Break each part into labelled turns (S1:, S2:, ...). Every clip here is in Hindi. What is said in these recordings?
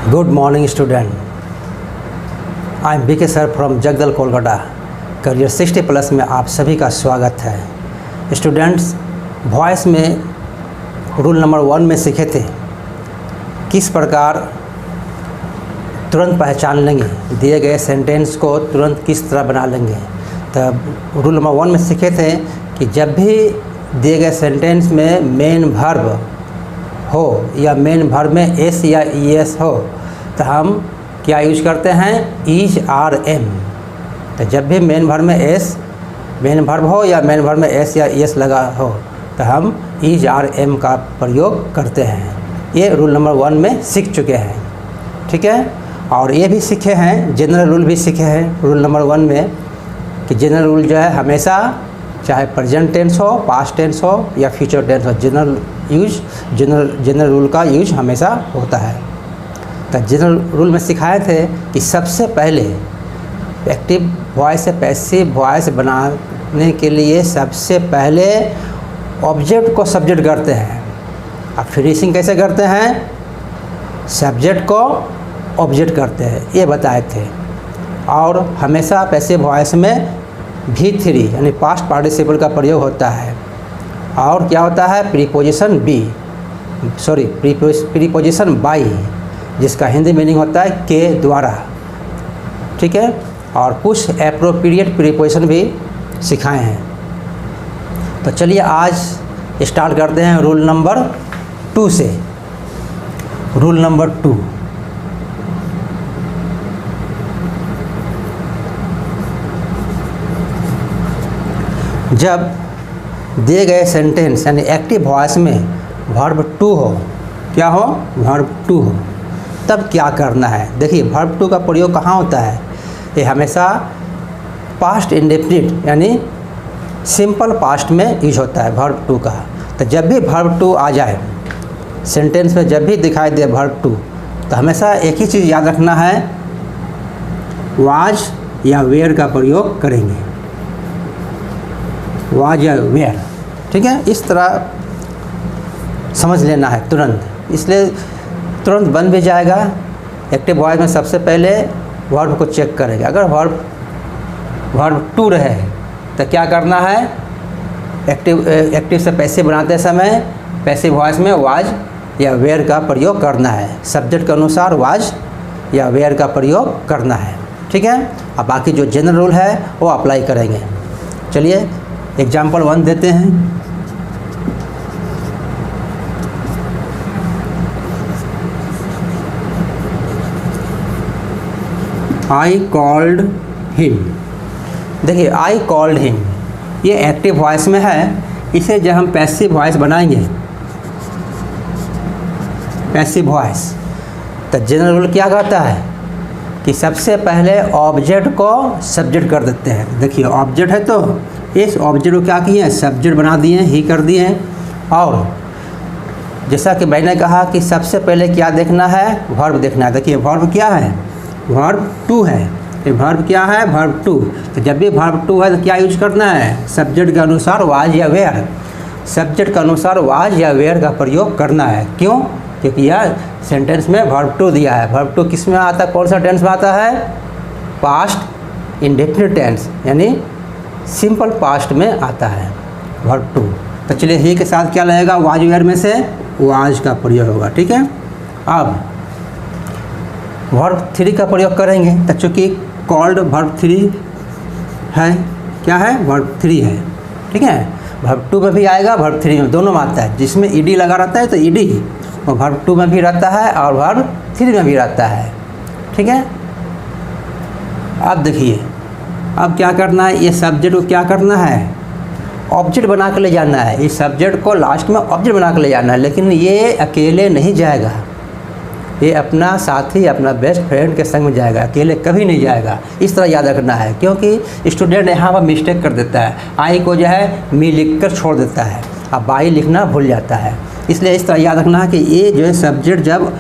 S1: Good morning student, I am BK sir from Jagdal Kolkata. Career 60+ में आप सभी का स्वागत है। स्टूडेंट्स, वॉइस में रूल नंबर 1 में सीखे थे किस प्रकार तुरंत पहचान लेंगे, दिए गए सेंटेंस को तुरंत किस तरह बना लेंगे। तब रूल नंबर 1 में सीखे थे कि जब भी दिए गए सेंटेंस में मेन वर्ब हो या मेन वर्ब में एस या ईएस हो तो हम क्या यूज करते हैं, इज आर एम। तो जब भी मेन वर्ब में मेन वर्ब हो या मेन वर्ब में एस या ईएस लगा हो तो हम इज आर एम का प्रयोग करते हैं। ये रूल नंबर 1 में सीख चुके हैं, ठीक है। और ये भी सीखे हैं, जनरल रूल भी सीखे हैं रूल नंबर 1 में कि जनरल रूल जो है हमेशा चाहे प्रेजेंट टेंस हो, पास्ट टेंस हो या फ्यूचर टेंस हो, जनरल रूल का यूज हमेशा होता है। तो जनरल रूल में सिखाए थे कि सबसे पहले एक्टिव वॉइस से पैसिव वॉइस बनाने के लिए सबसे पहले ऑब्जेक्ट को सब्जेक्ट करते हैं। अब फिनिशिंग कैसे करते हैं, सब्जेक्ट को ऑब्जेक्ट करते हैं, ये बताए थे। और हमेशा पैसिव वॉइस में V3 यानी पास्ट पार्टिसिपल का प्रयोग होता है। और क्या होता है, प्रीपोजिशन बाई, जिसका हिंदी मीनिंग होता है के द्वारा, ठीक है। और कुछ एप्रोप्रिएट प्रीपोजिशन भी सिखाए हैं। तो चलिए आज स्टार्ट करते हैं रूल नंबर 2 से। रूल नंबर 2, जब दिए गए सेंटेंस यानी एक्टिव वॉइस में वर्ब 2 हो, क्या हो, वर्ब 2 हो, तब क्या करना है। देखिए वर्ब 2 का प्रयोग कहाँ होता है, ये हमेशा पास्ट इंडेफिनिट यानी सिंपल पास्ट में यूज होता है वर्ब 2 का। तो जब भी वर्ब 2 आ जाए सेंटेंस में, जब भी दिखाई दे वर्ब 2, तो हमेशा एक ही चीज़ याद रखना है, वाज या वेयर का प्रयोग करेंगे, वाज या वेयर, ठीक है। इस तरह समझ लेना है तुरंत, इसलिए तुरंत बन भी जाएगा। एक्टिव वॉइस में सबसे पहले वर्ब को चेक करेगा। अगर वर्ब 2 रहे तो क्या करना है, एक्टिव से पैसिव बनाते समय पैसिव वॉइस में वाज या वेयर का प्रयोग करना है, सब्जेक्ट के अनुसार वाज या वेयर का प्रयोग करना है, ठीक है। अब बाकी जो जनरल रूल है वो अप्लाई करेंगे। चलिए एग्जाम्पल 1 देते हैं। I called him. देखिए आई कॉल्ड हिम ये एक्टिव वॉइस में है, इसे जब हम पैसिव वॉइस बनाएंगे, पैसिव वॉइस, तो जनरल रूल क्या कहता है कि सबसे पहले ऑब्जेक्ट को सब्जेक्ट कर देते हैं। देखिए ऑब्जेक्ट है तो इस ऑब्जेक्ट को क्या किए हैं, सब्जेक्ट बना दिए, ही कर दिए। और जैसा कि मैंने कहा कि सबसे पहले क्या देखना है, वर्ब देखना है। देखिए वर्ब क्या है, वर्ब 2 है। ये वर्ब क्या है, वर्ब 2। तो जब भी वर्ब 2 है तो क्या यूज करना है, सब्जेक्ट के अनुसार वाज या वेयर, सब्जेक्ट के अनुसार वाज या वेयर का प्रयोग करना है। क्यों, क्योंकि यह सेंटेंस में वर्ब 2 दिया है। वर्ब 2 किस में आता है, कौन सा टेंस में आता है, पास्ट इंडेफिनिट टेंस यानी सिंपल पास्ट में आता है वर्ब 2। तो चलिए ही के साथ क्या लगेगा, वाज वेयर में से वाज का प्रयोग होगा, ठीक है। अब वर्ब 3 का प्रयोग करेंगे, तो चूँकि कॉल्ड वर्ब 3 है, क्या है, वर्ब 3 है, ठीक है। वर्ब 2 में भी आएगा, वर्ब 3 में, दोनों में आता है। जिसमें ईडी लगा रहता है तो ईडी वो वर्ब 2 में भी रहता है और वर्ब 3 में भी रहता है, ठीक है। अब देखिए अब क्या करना है, ये सब्जेक्ट को क्या करना है, ऑब्जेक्ट बना के ले जाना है। इस सब्जेक्ट को लास्ट में ऑब्जेक्ट बना के ले जाना है, लेकिन ये अकेले नहीं जाएगा, ये अपना साथी, अपना बेस्ट फ्रेंड के संग में जाएगा, अकेले कभी नहीं जाएगा। इस तरह याद रखना है, क्योंकि स्टूडेंट यहाँ पर मिस्टेक कर देता है, आई को जो है मी लिख कर छोड़ देता है, अब बाई लिखना भूल जाता है। इसलिए इस तरह याद रखना है कि ये जो है सब्जेक्ट जब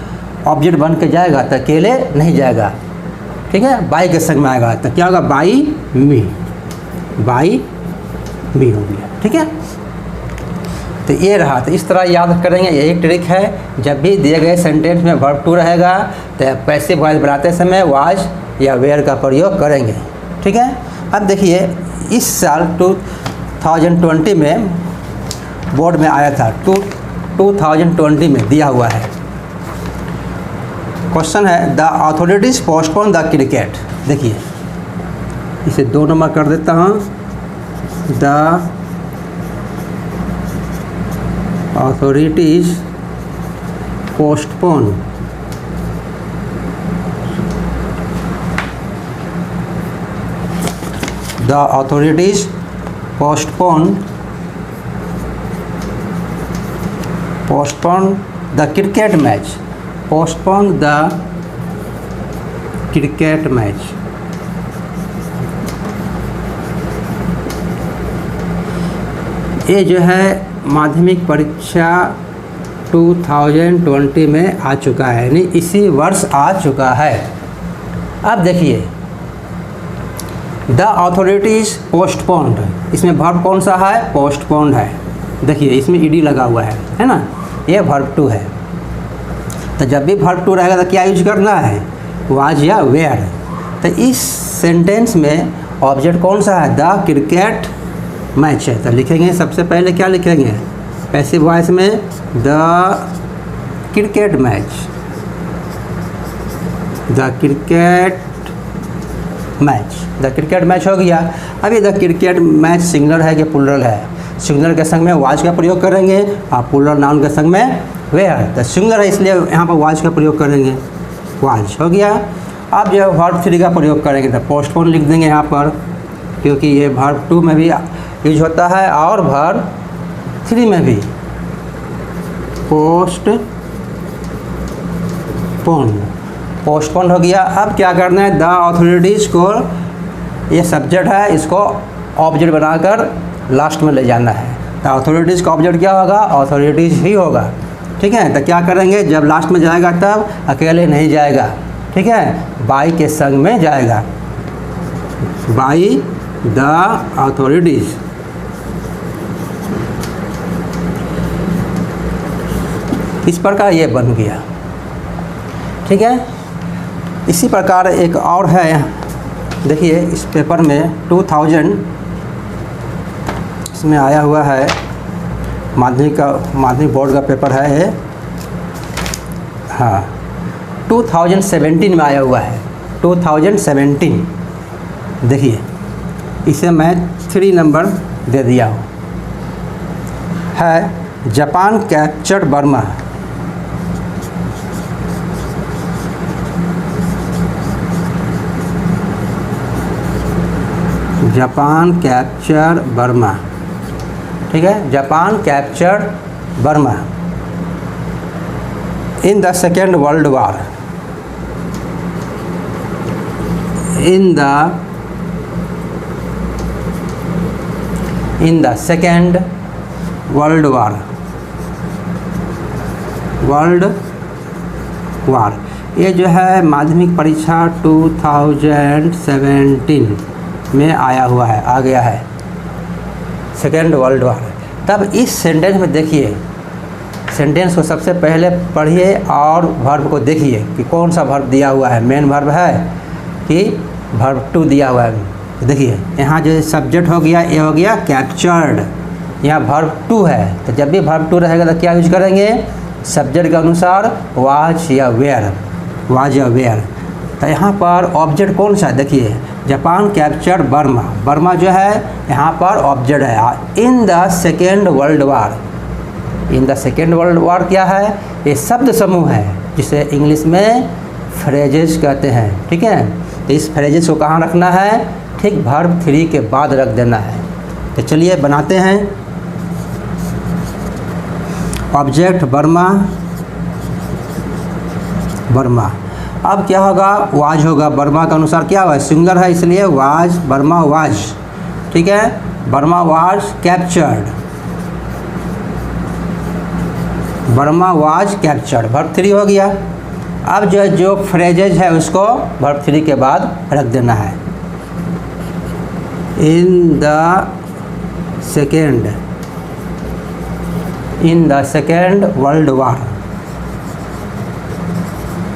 S1: ऑब्जेक्ट बन के जाएगा तो अकेले नहीं जाएगा, ठीक है, बाई के संग में आएगा। तो क्या होगा, बाई मी हो गया, ठीक है। तो ये रहा। तो इस तरह याद करेंगे, यही ट्रिक है। जब भी दिए गए सेंटेंस में वर्ब टू रहेगा तो पैसिव वॉइस बनाते समय वाज या वेयर का प्रयोग करेंगे। ठीक है। अब देखिए इस साल 2020 में बोर्ड में आया था, 2020 में दिया हुआ है। क्वेश्चन है the authorities postpone the cricket. देखिए इसे 2 नंबर कर देता हूँ। The authorities postpone the authorities postpone the cricket match, postpone the cricket match। ये जो है माध्यमिक परीक्षा 2020 में आ चुका है, यानी इसी वर्ष आ चुका है। अब देखिए द अथॉरिटीज़ पोस्टपोन्ड, इसमें वर्ब कौन सा है? पोस्टपोन्ड है। देखिए इसमें ईडी लगा हुआ है ना, ये वर्ब टू है। तो जब भी वर्ब टू रहेगा तो क्या यूज करना है? वाज या वेयर। तो इस सेंटेंस में ऑब्जेक्ट कौन सा है? द क्रिकेट मैच है। तो लिखेंगे सबसे पहले क्या लिखेंगे? पैसिव वॉइस में the cricket match, the cricket match, the cricket match हो गया। अभी द क्रिकेट मैच सिंगुलर है कि प्लूरल है? सिंगुलर के संग में वाज का प्रयोग करेंगे और प्लूरल नाउन के संग में वेयर। तो सिंगुलर है इसलिए यहाँ पर वाज का प्रयोग करेंगे, वाज हो गया। अब जो वर्ब थ्री का प्रयोग करेंगे तो पोस्टपोन लिख देंगे यहाँ पर, क्योंकि ये वर्ब टू में भी यूज होता है और वर्ब थ्री में भी। पोस्टपोन हो गया। अब क्या करना है? द अथॉरिटीज़ को, ये सब्जेक्ट है, इसको ऑब्जेक्ट बनाकर लास्ट में ले जाना है। तो अथॉरिटीज़ का ऑब्जेक्ट क्या होगा? अथॉरिटीज़ ही होगा। ठीक है। तो क्या करेंगे? जब लास्ट में जाएगा तब अकेले नहीं जाएगा, ठीक है, बाई के संग में जाएगा, बाई द अथॉरिटीज़। इस प्रकार ये बन गया। ठीक है। इसी प्रकार एक और है, देखिए इस पेपर में 2000 इसमें आया हुआ है, माध्यमिक बोर्ड का पेपर है ये। हाँ 2017 में आया हुआ है, 2017। देखिए इसे मैं 3 नंबर दे दिया हूँ। है Japan captured Burma. Japan capture Burma. ठीक है। Japan capture Burma in the second world war. In the second world war. ये जो है माध्यमिक परीक्षा 2017 में आया हुआ है, आ गया है, सेकेंड वर्ल्ड वार। तब इस सेंटेंस में देखिए, सेंटेंस को सबसे पहले पढ़िए और वर्ब को देखिए कि कौन सा वर्ब दिया हुआ है, मेन वर्ब है कि वर्ब टू दिया हुआ है। तो देखिए यहाँ जो सब्जेक्ट हो गया, ये हो गया कैप्चर्ड, यहाँ वर्ब टू है। तो जब भी वर्ब टू रहेगा तो क्या यूज करेंगे? सब्जेक्ट के अनुसार वाज या वेयर, वाज या वेयर। तो यहाँ पर ऑब्जेक्ट कौन सा है? देखिए जापान कैप्चर बर्मा, बर्मा जो है यहाँ पर ऑब्जेक्ट है। In the second world war, in the second world war क्या है? ये शब्द समूह है जिसे इंग्लिश में फ्रेजेस कहते हैं। ठीक है। तो इस फ्रेजेस को कहाँ रखना है? ठीक वर्ब थ्री के बाद रख देना है। तो चलिए बनाते हैं। Object Burma, Burma. अब क्या होगा? वाज होगा। बर्मा के अनुसार क्या हुआ? सिंगुलर है इसलिए वाज, बर्मा वाज। ठीक है। Burma was captured, Burma was captured, verb three हो गया। अब जो फ्रेजेज है उसको वर्ब थ्री के बाद रख देना है। In the second in the second world war,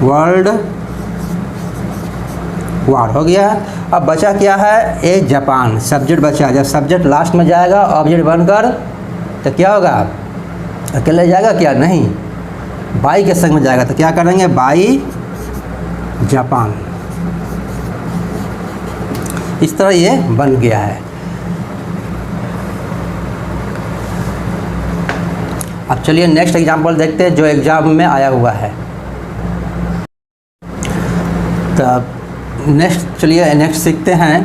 S1: world war हो गया। अब बचा क्या है, ए जापान, सब्जेक्ट बचा। जब सब्जेक्ट लास्ट में जाएगा ऑब्जेक्ट बनकर तो क्या होगा, अकेले जाएगा क्या, नहीं, बाई के संग में जाएगा। तो क्या करेंगे, बाई जापान। इस तरह ये बन गया है। अब चलिए नेक्स्ट एग्जाम्पल देखते हैं जो एग्जाम में आया हुआ है। तब चलिए नेक्स्ट सीखते हैं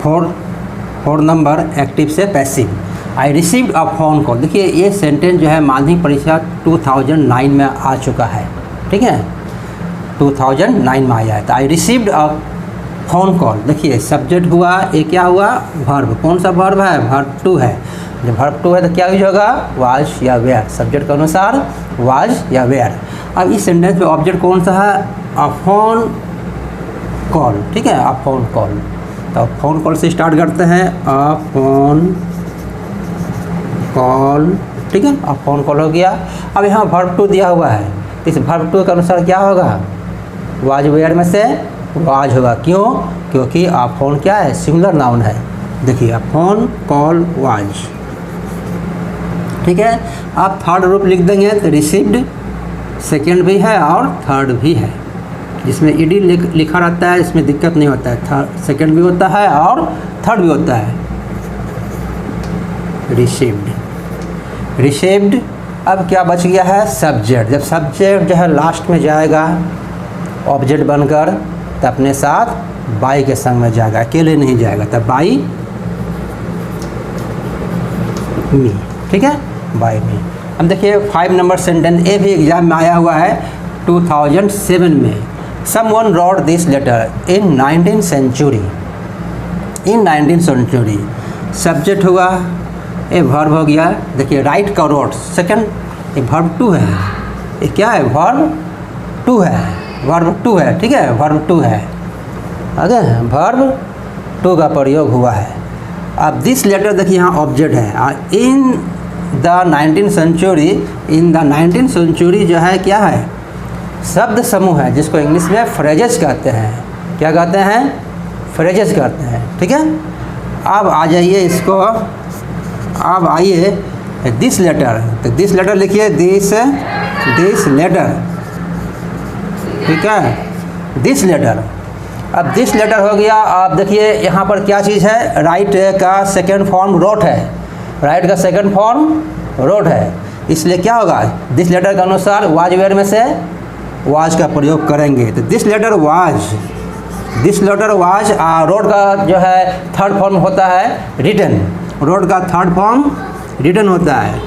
S1: फोर नंबर एक्टिव से passive. I received a phone call. देखिए ये सेंटेंस जो है माध्यमिक परीक्षा 2009 में आ चुका है, ठीक है, 2009 में आया है। तो I received a phone call, देखिए सब्जेक्ट हुआ, ये क्या हुआ, वर्ब। कौन सा वर्ब है, वर्ब टू है। जब वर्ब टू है तो क्या यूज होगा, वाज या वेयर, सब्जेक्ट के अनुसार वाज या वेयर। अब इस सेंटेंस में ऑब्जेक्ट कौन सा है, अ फ़ोन कॉल, ठीक है, अ फ़ोन कॉल। तो फ़ोन कॉल से स्टार्ट करते हैं, अ फ़ोन कॉल, ठीक है, अ फ़ोन कॉल हो गया। अब यहाँ वर्ब टू दिया हुआ है, इस वर्ब टू के अनुसार क्या होगा, वाज वेयर में से वाज होगा। क्यों, क्योंकि अ फ़ोन क्या है, सिंगुलर नाउन है। देखिए अ फ़ोन कॉल वाज, ठीक है। आप थर्ड रूप लिख देंगे तो रिसीव्ड सेकेंड भी है और थर्ड भी है। जिसमें ईडी लिखा रहता है इसमें दिक्कत नहीं होता है, थर्ड सेकेंड भी होता है और थर्ड भी होता है। Received, received. अब क्या बच गया है, सब्जेक्ट। जब सब्जेक्ट जो है लास्ट में जाएगा ऑब्जेक्ट बनकर तो अपने साथ बाई के संग में जाएगा, अकेले नहीं जाएगा। तब बाई मी, ठीक है, बाई मी। अब देखिए 5 नंबर सेंटेंस, ए भी एग्जाम में आया हुआ है 2007 में। Someone wrote this letter in 19th century, in 19th century। Subject हुआ, ए वर्ब हो गया। देखिए राइट का रोट सेकंड, ये वर्ब टू है, ये क्या है, वर्ब टू है, वर्ब टू है, ठीक है, वर्ब टू है। आगे वर्ब टू का प्रयोग हुआ है। अब दिस लेटर देखिए यहाँ ऑब्जेक्ट है। In the 19th century, in the 19th century जो है क्या है, शब्द समूह है जिसको इंग्लिश में फ्रेजेस कहते हैं। क्या कहते हैं, फ्रेजेस कहते हैं, ठीक है। अब आ जाइए इसको, अब आइए दिस लेटर। तो दिस लेटर लिखिए, दिस लेटर, ठीक है, दिस लेटर। अब दिस लेटर हो गया। आप देखिए यहाँ पर क्या चीज़ है, राइट का सेकेंड फॉर्म रोट है, राइट का सेकेंड फॉर्म रोट है, इसलिए क्या होगा, दिस लेटर के अनुसार वाज वेयर में से वाज का प्रयोग करेंगे। तो this letter was, this letter was. Wrote का जो है थर्ड फॉर्म होता है रिटन, रोड का थर्ड फॉर्म रिटन होता है,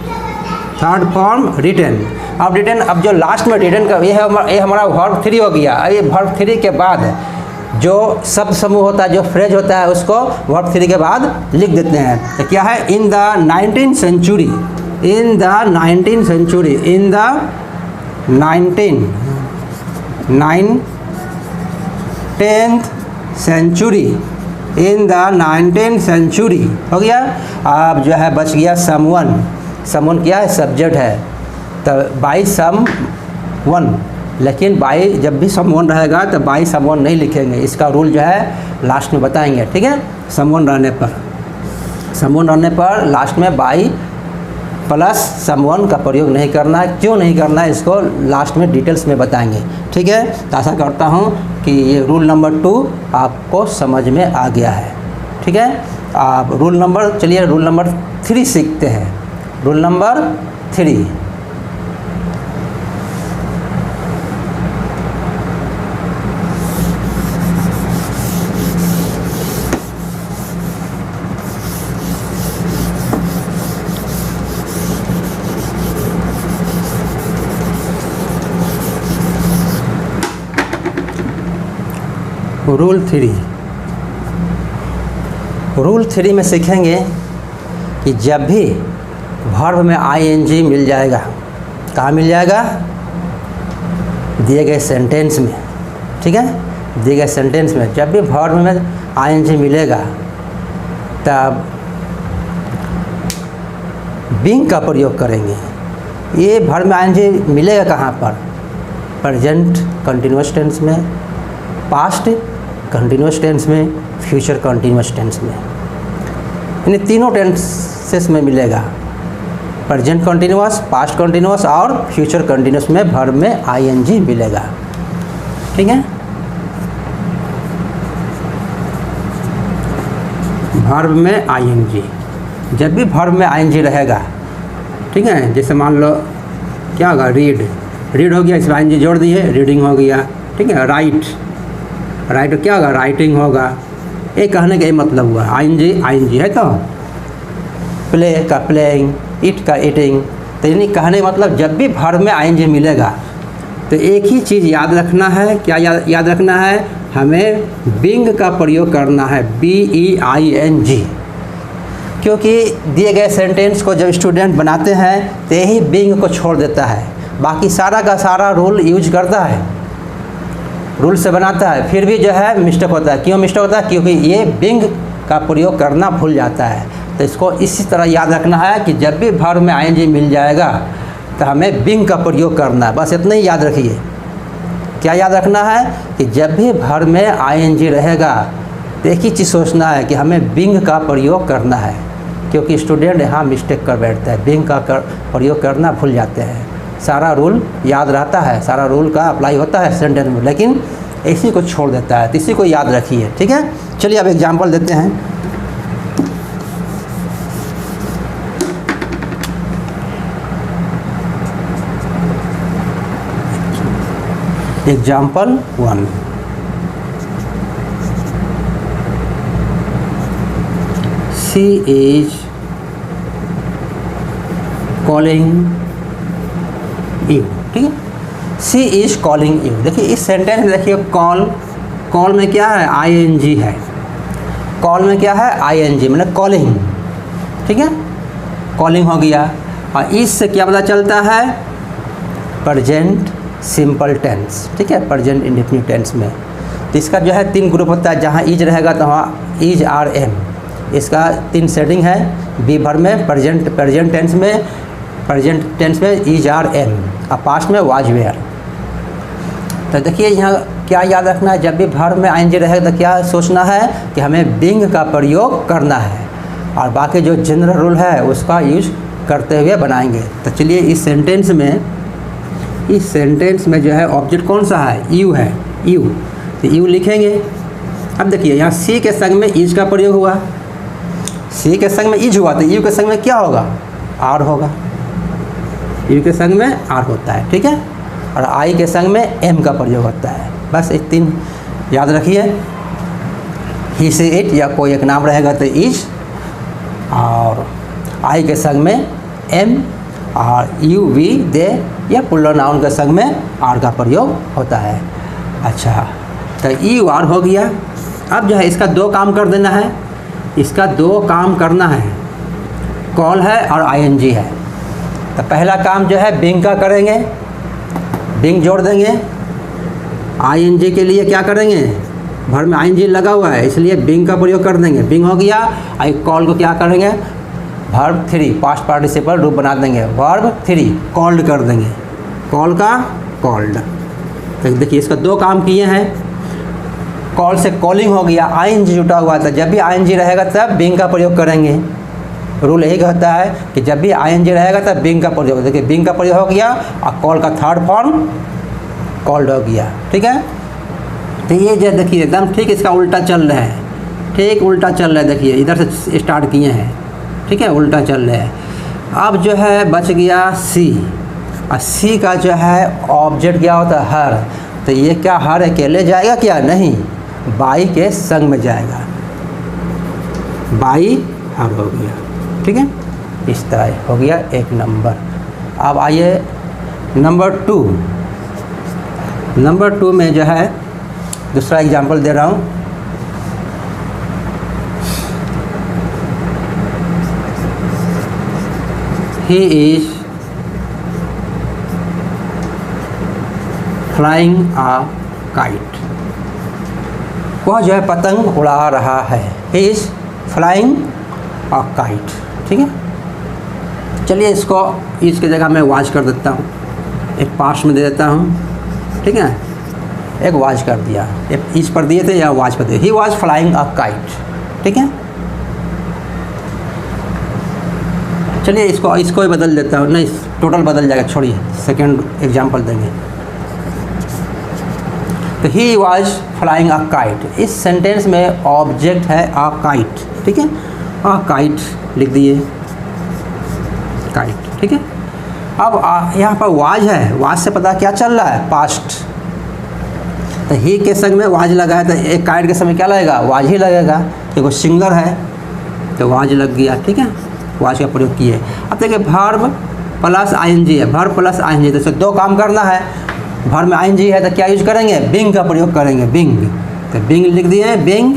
S1: थर्ड फॉर्म रिटन। अब रिटन, अब जो लास्ट में रिटन का ये हमारा वर्ब थ्री हो गया। अब ये वर्ब थ्री के बाद जो शब्द समूह होता है, जो फ्रेज होता है, उसको वर्ब थ्री के बाद लिख देते हैं। तो क्या है, in the 19th century, in the 19th century, in the 19th century, in the 19th century हो गया। अब जो है बच गया समवन। समवन क्या है, सब्जेक्ट है, तो बाई सम वन। लेकिन बाई जब भी समवन रहेगा तो बाई समवन नहीं लिखेंगे, इसका रूल जो है लास्ट में बताएंगे, ठीक है। समवन रहने पर, समवन रहने पर लास्ट में बाई प्लस समवन का प्रयोग नहीं करना है। क्यों नहीं करना है, इसको लास्ट में डिटेल्स में बताएंगे, ठीक है। तो आशा करता हूँ कि ये रूल नंबर 2 आपको समझ में आ गया है, ठीक है। आप रूल नंबर, चलिए रूल नंबर 3 सीखते हैं। रूल नंबर 3, रूल 3 में सीखेंगे कि जब भी वर्ब में आईएनजी मिल जाएगा, कहाँ मिल जाएगा, दिए गए सेंटेंस में, ठीक है, दिए गए सेंटेंस में जब भी वर्ब में आईएनजी मिलेगा तब बीइंग का प्रयोग करेंगे। ये वर्ब में आईएनजी मिलेगा कहाँ पर? प्रेजेंट कंटिन्यूअस टेंस में, पास्ट कंटिन्यूअस टेंस में, फ्यूचर कंटिन्यूअस टेंस में। इन तीनों टेंसेस में मिलेगा। प्रेजेंट कंटिन्यूअस, पास्ट कंटिन्यूअस और फ्यूचर कंटिन्यूअस में वर्ब में आईएनजी मिलेगा। ठीक है, वर्ब में आईएनजी, जब भी वर्ब में आईएनजी रहेगा, ठीक है, जैसे मान लो क्या होगा, रीड हो गया, इसमें आईएनजी जोड़ दिए, रीडिंग हो गया। ठीक है, राइट क्या होगा, राइटिंग होगा। ये कहने का ये मतलब हुआ, आईएनजी है तो प्ले का प्लेइंग, ईट का ईटिंग। तो यानी कहने का मतलब जब भी वर्ब में आईएनजी मिलेगा तो एक ही चीज़ याद रखना है। क्या याद रखना है? हमें बीइंग का प्रयोग करना है, BEING। क्योंकि दिए गए सेंटेंस को जब स्टूडेंट बनाते हैं तो यही बीइंग को छोड़ देता है, बाकी सारा का सारा रूल यूज करता है, रूल से बनाता है, फिर भी जो है मिस्टेक होता है। क्यों मिस्टेक होता है? क्योंकि ये बीइंग का प्रयोग करना भूल जाता है। तो इसको इसी तरह याद रखना है कि जब भी वर्ब में आईएनजी मिल जाएगा तो हमें बीइंग का प्रयोग करना है, बस इतना ही याद रखिए। क्या याद रखना है? कि जब भी वर्ब में आईएनजी रहेगा तो एक ही चीज़ सोचना है कि हमें बीइंग का प्रयोग करना है। क्योंकि स्टूडेंट यहाँ मिस्टेक कर बैठता है, बीइंग का प्रयोग करना भूल जाते हैं। सारा रूल याद रहता है, सारा रूल का अप्लाई होता है सेंटेंस में, लेकिन इसी को छोड़ देता है। तो इसी को याद रखिए। ठीक है, चलिए अब एग्जाम्पल देते हैं। Example 1, she is calling you. ठीक है, शी इज कॉलिंग यू। देखिए इस सेंटेंस में देखिए कॉल में क्या है? आईएनजी है। कॉल में क्या है? आईएनजी, मतलब कॉलिंग। ठीक है, कॉलिंग हो गया। और इससे क्या पता चलता है? Present simple tense. ठीक है, प्रेजेंट इंडेफिनिट टेंस में तो इसका जो है 3 ग्रुप होता है। जहाँ इज रहेगा तो वहाँ इज आर एम, इसका 3 सेटिंग है। बी वर्ब में प्रेजेंट टेंस में इज आर एम, और पास्ट में वाज वेयर। तो देखिए यहाँ क्या याद रखना है? जब भी वर्ब में आईएनजी रहेगा तो क्या सोचना है? कि हमें बीइंग का प्रयोग करना है, और बाकी जो जनरल रूल है उसका यूज करते हुए बनाएंगे। तो चलिए इस सेंटेंस में जो है ऑब्जेक्ट कौन सा है? यू है, यू। तो यू लिखेंगे। अब देखिए यहाँ सी के संग में इज का प्रयोग हुआ, सी के संग में इज हुआ, तो यू के संग में क्या होगा? आर होगा। यू के संग में आर होता है। ठीक है, और आई के संग में एम का प्रयोग होता है। बस ये 3 याद रखिए। ही से इट या कोई एक नाम रहेगा तो इज, और आई के संग में एम, और यू वी दे या प्लूरल नाउन के संग में आर का प्रयोग होता है। अच्छा, तो यू आर हो गया। अब जो है इसका 2 काम कर देना है। इसका 2 काम करना है, कॉल है और आईएनजी है। तो पहला काम जो है बीइंग का करेंगे, बीइंग जोड़ देंगे। आईएनजी के लिए क्या करेंगे? वर्ब में आईएनजी लगा हुआ है इसलिए बीइंग का प्रयोग कर देंगे, बीइंग हो गया। आई कॉल को क्या करेंगे? वर्ब 3 पास्ट पार्टिसिपल रूप बना देंगे, वर्ब 3 कॉल्ड कर देंगे, कॉल का कॉल्ड। तो देखिए इसका 2 काम किए हैं। कॉल से कॉलिंग हो गया, आईएनजी जुटा हुआ था। जब भी आईएनजी रहेगा तब बीइंग का प्रयोग करेंगे। रूल यही कहता है कि जब भी आईएनजी रहेगा तब बीइंग का प्रयोग। देखिए बीइंग का प्रयोग हो गया, और कॉल का 3rd फॉर्म कॉल्ड हो गया। ठीक है, तो ये जो देखिए एकदम ठीक इसका उल्टा चल रहा है, ठीक उल्टा चल रहा है। देखिए इधर से स्टार्ट किए हैं, ठीक है, उल्टा चल रहा है। अब जो है बच गया सी, और सी का जो है ऑब्जेक्ट क्या होता है? हर। तो ये क्या हर अकेले जाएगा? क्या नहीं, बाई के संग में जाएगा, बाई हर हो गया। ठीक है, इस तरह हो गया 1 नंबर। अब आइए नंबर 2। नंबर 2 में जो है दूसरा एग्जाम्पल दे रहा हूँ। He is flying a kite। वह जो है पतंग उड़ा रहा है। He is flying a kite। ठीक है, चलिए इसको इसकी जगह मैं वाच कर देता हूँ, एक पास्ट में दे देता हूँ, ठीक है, एक वाच कर दिया, एक इस पर दिए थे या वाच पर दिए। He was flying a kite, ठीक है। चलिए इसको ही बदल देता हूँ, नहीं टोटल बदल जाएगा, छोड़िए सेकेंड एग्जाम्पल देंगे। तो he was flying a kite, इस सेंटेंस में ऑब्जेक्ट है अ काइट, ठीक है, अ काइट लिख दिए, काइट, ठीक है। अब यहाँ पर वाज है, वाज से पता क्या चल रहा है, पास्ट। तो ही के संग में वाज लगा है, तो एक काइट के समय क्या लगेगा, वाज ही लगेगा, क्योंकि सिंगर है तो वाज लग गया, ठीक है, वाज का प्रयोग किए। अब देखिए वर्ब प्लस आईएनजी है, वर्ब प्लस आईएनजी, तो दो काम करना है। वर्ब में आईएनजी है तो क्या यूज करेंगे, बिंग का प्रयोग करेंगे, बिंग। तो बिंग लिख दिए, बिंग,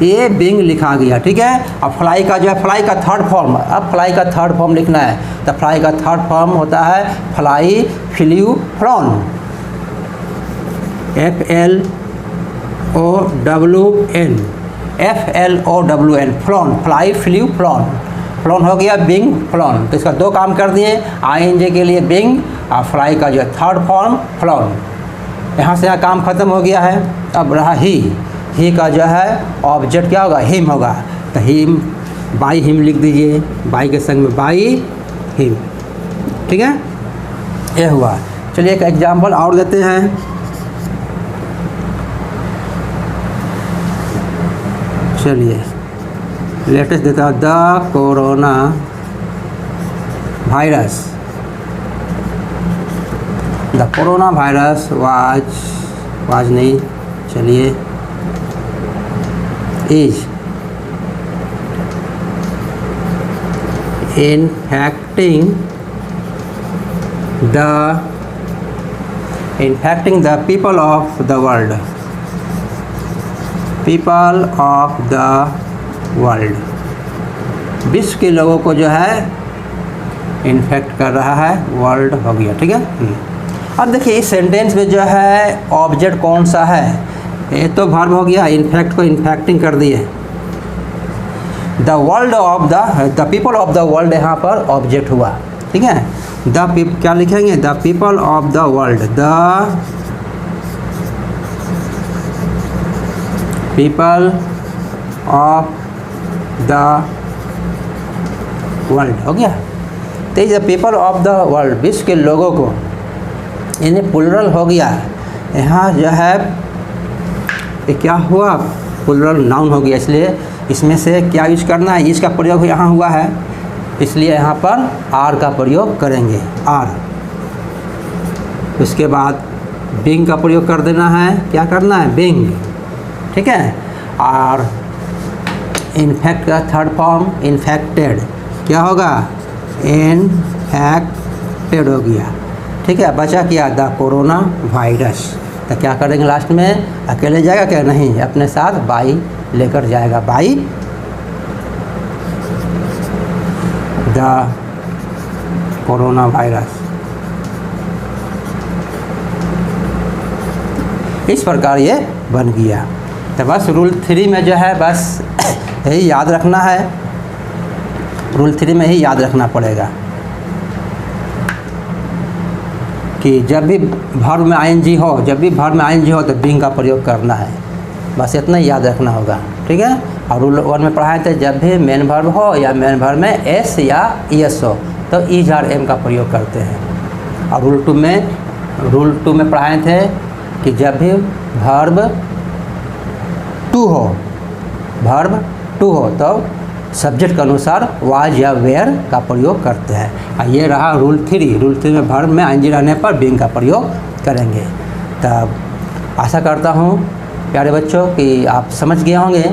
S1: ये बिंग लिखा गया, ठीक है। अब फ्लाई का जो है, फ्लाई का थर्ड फॉर्म, अब फ्लाई का थर्ड फॉर्म लिखना है। तो फ्लाई का थर्ड फॉर्म होता है fly, flew, flown, FLOWN, FLOWN, flown, fly, flew, flown. Flown हो गया बिंग, फ्लॉन। तो इसका दो काम कर दिए, आईएनजी के लिए बिंग और फ्लाई का जो है थर्ड फॉर्म फ्लॉन। यहाँ से यहाँ काम खत्म हो गया है। अब रहा ही का जो है ऑब्जेक्ट क्या होगा, हिम होगा। तो हिम, बाई हिम लिख दीजिए, बाई के संग में बाई हिम, ठीक है, ये हुआ। चलिए एक एग्जाम्पल और देते हैं। चलिए लेटेस्ट देता हूँ, the corona virus, the corona virus was नहीं, चलिए is infecting the people of the world, people of the world, विश्व के लोगों को जो है इन्फेक्ट कर रहा है, वर्ल्ड हो गया, ठीक है। अब देखिए इस सेंटेंस में जो है ऑब्जेक्ट कौन सा है, ये तो वर्ब हो गया, इन्फेक्ट को इन्फेक्टिंग कर दिए। The world of the people of the world यहाँ पर ऑब्जेक्ट हुआ, ठीक है। क्या लिखेंगे, the people of the world, the people of the world हो गया। तो the people of the world, विश्व के लोगों को, इन्हें प्लुरल हो गया। यहाँ जो है क्या हुआ, प्लुरल नाउन हो गया, इसलिए इसमें से क्या यूज करना है, इसका प्रयोग यहाँ हुआ है, इसलिए यहाँ पर आर का प्रयोग करेंगे, आर। उसके बाद बिंग का प्रयोग कर देना है, क्या करना है, बिंग, ठीक है। और इन्फेक्ट का थर्ड फॉर्म इन्फेक्टेड, क्या होगा, इन्फेक्टेड हो गया, ठीक है। बचा क्या, द कोरोना वायरस। तो क्या करेंगे लास्ट में, अकेले जाएगा क्या, नहीं, अपने साथ बाई लेकर जाएगा, बाई द कोरोना वायरस। इस प्रकार ये बन गया। तो बस रूल 3 में जो है बस यही याद रखना है, रूल 3 में ही याद रखना पड़ेगा कि जब भी वर्ब में आईएनजी हो, जब भी वर्ब में आईएनजी हो तो बिंग का प्रयोग करना है, बस इतना ही याद रखना होगा, ठीक है। और रूल 1 में पढ़ाए थे, जब भी मेन वर्ब हो या मेन वर्ब में एस या ईएस हो तो ईज और एम का प्रयोग करते हैं। और रूल 2 में पढ़ाए थे कि जब भी वर्ब टू हो तो सब्जेक्ट के अनुसार वाज या वेयर का प्रयोग करते हैं। और ये रहा रूल 3 में वर्ब में आईएनजी रहने पर बिंग का प्रयोग करेंगे। तब आशा करता हूँ प्यारे बच्चों कि आप समझ गए होंगे,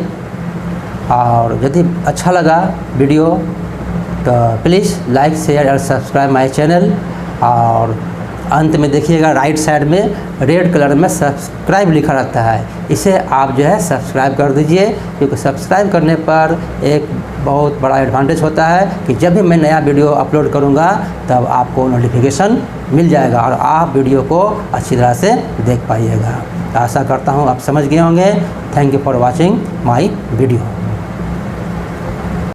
S1: और यदि अच्छा लगा वीडियो तो प्लीज़ लाइक, शेयर और सब्सक्राइब माय चैनल। और अंत में देखिएगा राइट साइड में रेड कलर में सब्सक्राइब लिखा रहता है, इसे आप जो है सब्सक्राइब कर दीजिए, क्योंकि सब्सक्राइब करने पर एक बहुत बड़ा एडवांटेज होता है कि जब भी मैं नया वीडियो अपलोड करूंगा तब आपको नोटिफिकेशन मिल जाएगा और आप वीडियो को अच्छी तरह से देख पाइएगा। आशा करता हूं आप समझ गए होंगे। Thank you for watching my video.